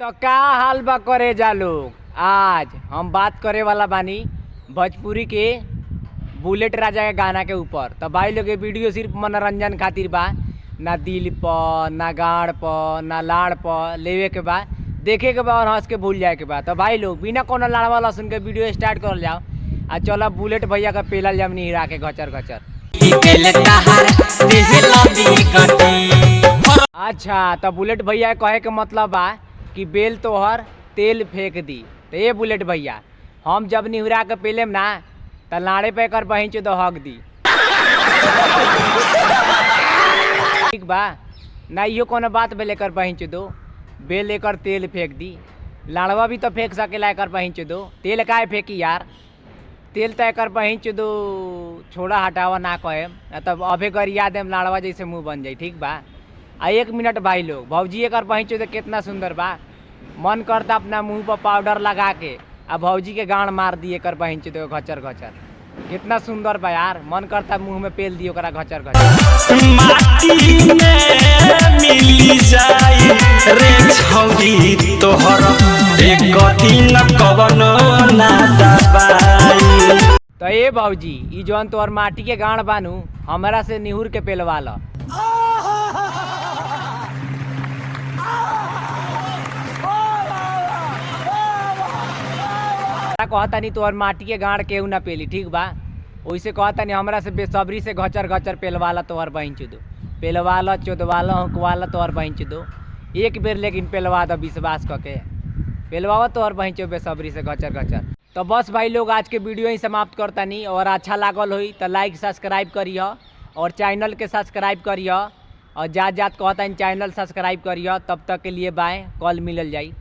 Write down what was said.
तो का हाल बा करे जा लोग। आज हम बात करे वाला बानी भोजपुरी के बुलेट राजा के गाना के ऊपर। तो भाई लोग ये वीडियो सिर्फ मनोरंजन खातिर बा, ना दिल पर ना गाड़ पर ना लाड़ पर लेवे के बा, देखे के बा और हंस के भूल जाए के बा। तो भाई लोग बिना कोनो लाड़वा लहसुन के वीडियो स्टार्ट कर जाओ आ चलो बुलेट भैया का पेलल जमनी हिरा के घचर घचर। अच्छा तो बुलेट भैया कहे के मतलब बा कि बेल तोहर तेल फेंक दी। तो ये बुलेट भैया हम जब निहुरा के पेलेम ना तो लाड़े पे कर बहिंच दो हक दी। ठीक बा ना, इहो कोनो बात पे लेकर बहिंच दो, बेल लेकर तेल फेंक दी। लाड़वा भी तो फेंक सकेला, एकर बहिंच दो। तेल काहे फेंकी यार, तेल तो एकर बहिंच दो। छोड़ा हटावा ना कहे तब अभे गरिया देम लाड़वा जैसे मुंह बन जाई। ठीक बा आ 1 मिनट भाई लोग, भौजी एकर बहिंच दो कितना सुंदर बा। मन करता अपना मुंह पर पाउडर लगा के आ भौजी के गांड मार दिए कर बहिंच दो घचर घचर। कितना सुंदर बा यार, मन करता मुंह में पेल दियो करा घचर घचर। माटी में मिली जाई रे छौरी तोहर एक दिन कवनो ना दबाई। तो ए भौजी ई जौन तोहर माटी के गांड बानू हमरा से निहुर के पेलवा ल। कहतानी तोहर माटी के गांड केहू ना पेली। ठीक बा वैसे कहतानी हमरा से बेसब्री से घचर घचर पेलवा ला तोहर बहिंच दो। पेलवा ला चोदवा ला हुकवा ला तोहर बहिंच दो एक बेर, लेकिन पेलवा दो विश्वास करके पेलवा तोहर बहिंचो बेसब्री से घचर घचर। तो बस भाई लोग आज के वीडियो ही समाप्त करतानी। और अच्छा लागल हुई तो लाइक सब्सक्राइब करिए और चैनल के सब्सक्राइब करिए और जात जात कहतानी चैनल सब्सक्राइब करिए। तब तक के लिए बाय, कल मिलल जाई।